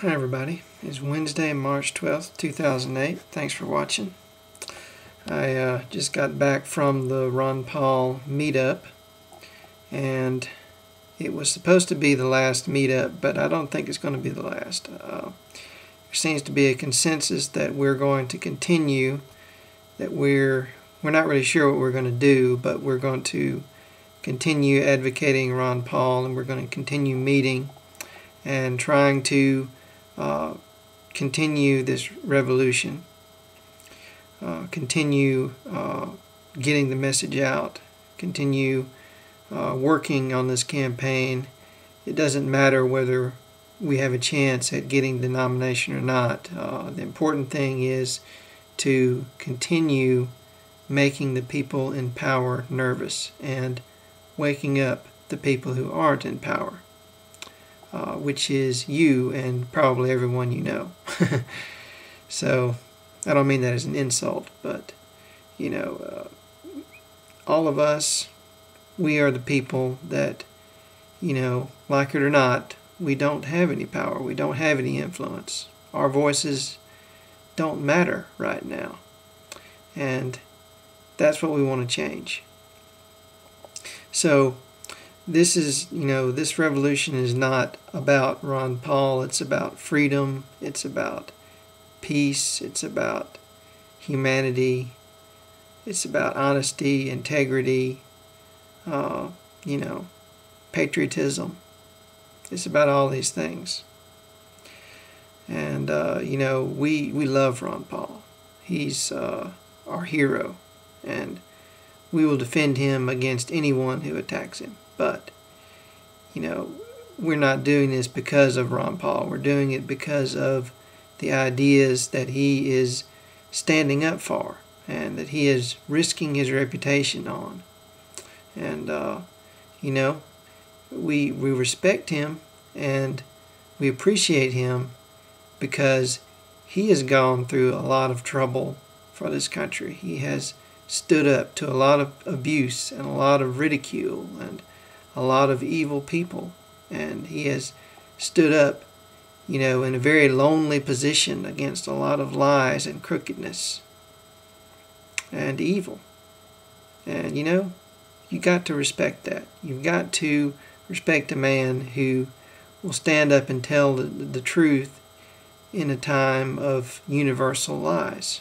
Hi everybody, it's Wednesday, March 12th, 2008. Thanks for watching. I just got back from the Ron Paul Meetup, and it was supposed to be the last meetup, but I don't think it's going to be the last. There seems to be a consensus that we're going to continue, that we're not really sure what we're going to do, but we're going to continue advocating Ron Paul, and we're going to continue meeting and trying to continue this revolution, continue getting the message out, continue working on this campaign. It doesn't matter whether we have a chance at getting the nomination or not. The important thing is to continue making the people in power nervous and waking up the people who aren't in power. Which is you and probably everyone you know. So I don't mean that as an insult, but you know, all of us, we are the people that, you know, like it or not, we don't have any power, we don't have any influence. Our voices don't matter right now, and that's what we want to change. So this is, you know, this revolution is not about Ron Paul. It's about freedom. It's about peace. It's about humanity. It's about honesty, integrity, you know, patriotism. It's about all these things. And, you know, we love Ron Paul. He's our hero. And we will defend him against anyone who attacks him. But, you know, we're not doing this because of Ron Paul. We're doing it because of the ideas that he is standing up for and that he is risking his reputation on. And, you know, we respect him and we appreciate him because he has gone through a lot of trouble for this country. He has stood up to a lot of abuse and a lot of ridicule and a lot of evil people, and he has stood up, you know, in a very lonely position against a lot of lies and crookedness and evil. And you know, you got to respect that. You've got to respect a man who will stand up and tell the truth in a time of universal lies.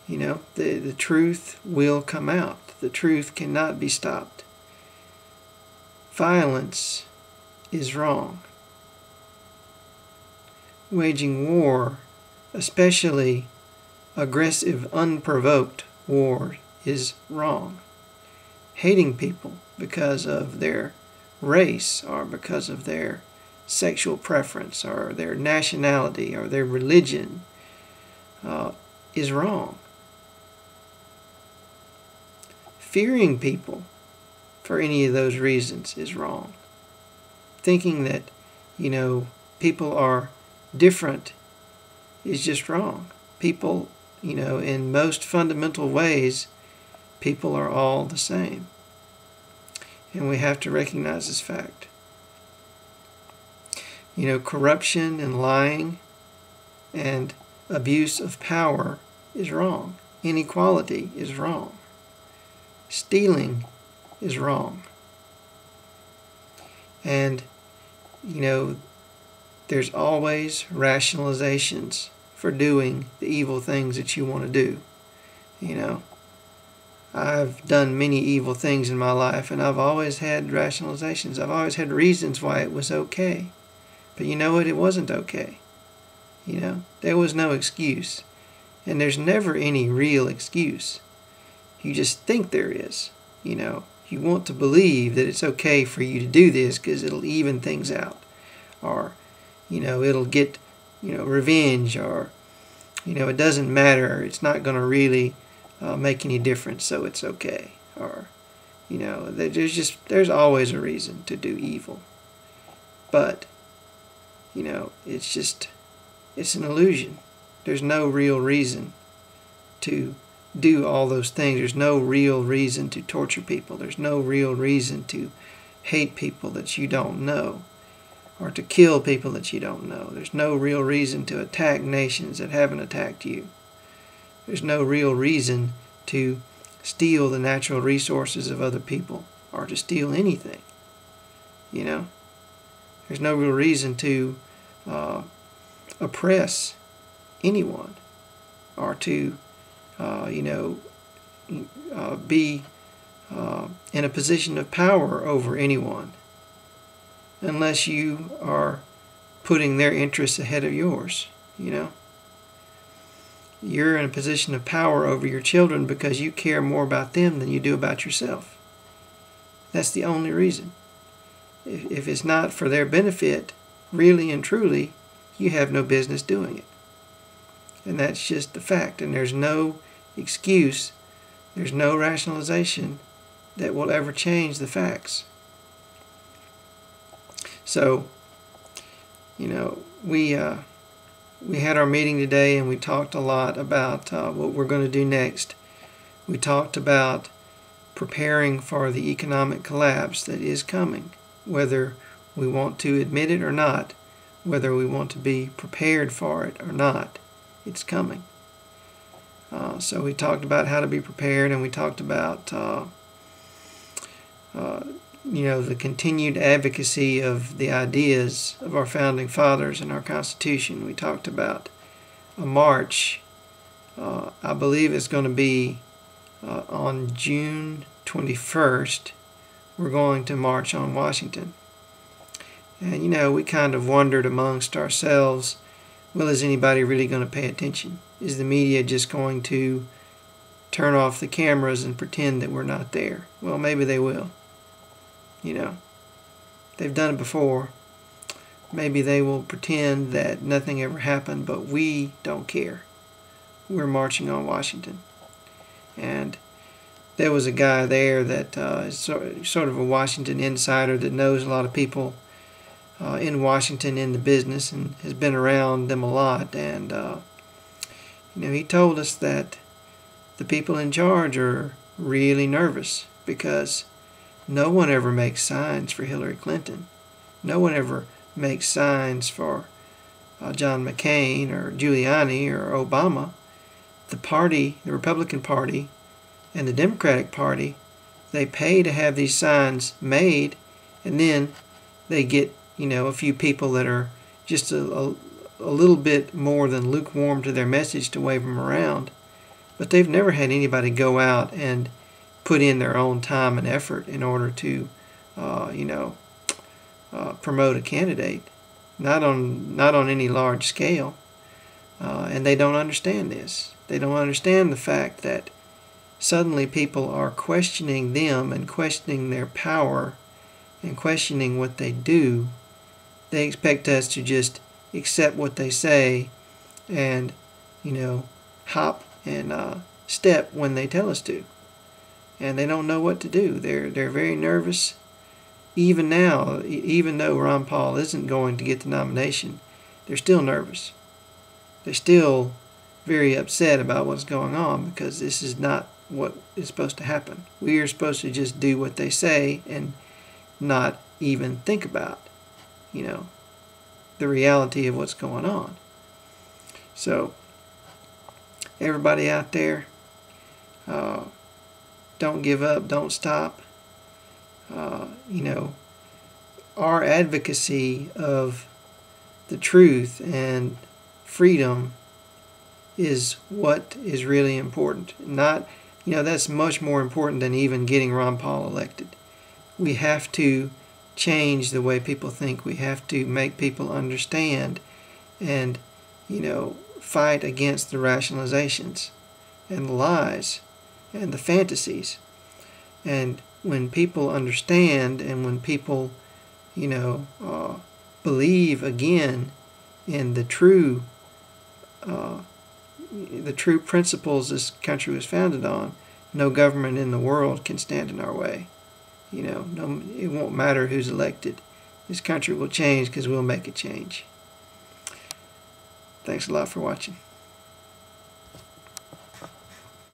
You know, the truth will come out. The truth cannot be stopped. Violence is wrong. Waging war, especially aggressive, unprovoked war, is wrong. Hating people because of their race or because of their sexual preference or their nationality or their religion is wrong. Fearing people for any of those reasons is wrong. Thinking that, you know, people are different is just wrong. People, you know, in most fundamental ways, people are all the same. And we have to recognize this fact. You know, corruption and lying and abuse of power is wrong. Inequality is wrong. Stealing is wrong. And, you know, there's always rationalizations for doing the evil things that you want to do. You know, I've done many evil things in my life, and I've always had rationalizations. I've always had reasons why it was okay. But you know what? It wasn't okay. You know, there was no excuse. And there's never any real excuse. You just think there is, you know. You want to believe that it's okay for you to do this because it'll even things out. Or, you know, it'll get, you know, revenge, or, you know, it doesn't matter. It's not going to really make any difference, so it's okay. Or, you know, there's always a reason to do evil. But, you know, it's an illusion. There's no real reason to do all those things. There's no real reason to torture people. There's no real reason to hate people that you don't know. or to kill people that you don't know. There's no real reason to attack nations that haven't attacked you. There's no real reason to steal the natural resources of other people or to steal anything. You know, there's no real reason to oppress anyone or to, be in a position of power over anyone unless you are putting their interests ahead of yours. You're in a position of power over your children because you care more about them than you do about yourself. That's the only reason. If it's not for their benefit, really and truly, you have no business doing it. And that's just the fact. And there's no excuse, there's no rationalization that will ever change the facts. So, we had our meeting today and we talked a lot about what we're going to do next. We talked about preparing for the economic collapse that is coming, whether we want to admit it or not, whether we want to be prepared for it or not. It's coming. So we talked about how to be prepared, and we talked about the continued advocacy of the ideas of our founding fathers and our Constitution. We talked about a march. I believe it's going to be on June 21st. We're going to march on Washington. And, we kind of wondered amongst ourselves, well, is anybody really going to pay attention? Is the media just going to turn off the cameras and pretend that we're not there? Well, maybe they will. They've done it before. Maybe they will pretend that nothing ever happened, but we don't care. We're marching on Washington. And there was a guy there that is sort of a Washington insider that knows a lot of people in Washington in the business and has been around them a lot. And, he told us that the people in charge are really nervous because no one ever makes signs for Hillary Clinton. No one ever makes signs for John McCain or Giuliani or Obama. The Republican Party and the Democratic Party, they pay to have these signs made, and then they get, a few people that are just a little bit more than lukewarm to their message to wave them around. But they've never had anybody go out and put in their own time and effort in order to, promote a candidate, not on any large scale, and they don't understand this. They don't understand the fact that suddenly people are questioning them and questioning their power and questioning what they do. They expect us to just accept what they say and, hop and step when they tell us to. And they don't know what to do. They're very nervous. Even now, even though Ron Paul isn't going to get the nomination, they're still nervous. They're still very upset about what's going on because this is not what is supposed to happen. We are supposed to just do what they say and not even think about, the reality of what's going on. So, everybody out there, don't give up, don't stop. Our advocacy of the truth and freedom is what is really important. Not, that's much more important than even getting Ron Paul elected. We have to change the way people think. We have to make people understand and, fight against the rationalizations and the lies and the fantasies. And when people understand and when people, believe again in the true principles this country was founded on, no government in the world can stand in our way. It won't matter who's elected. This country will change because we'll make it change. Thanks a lot for watching.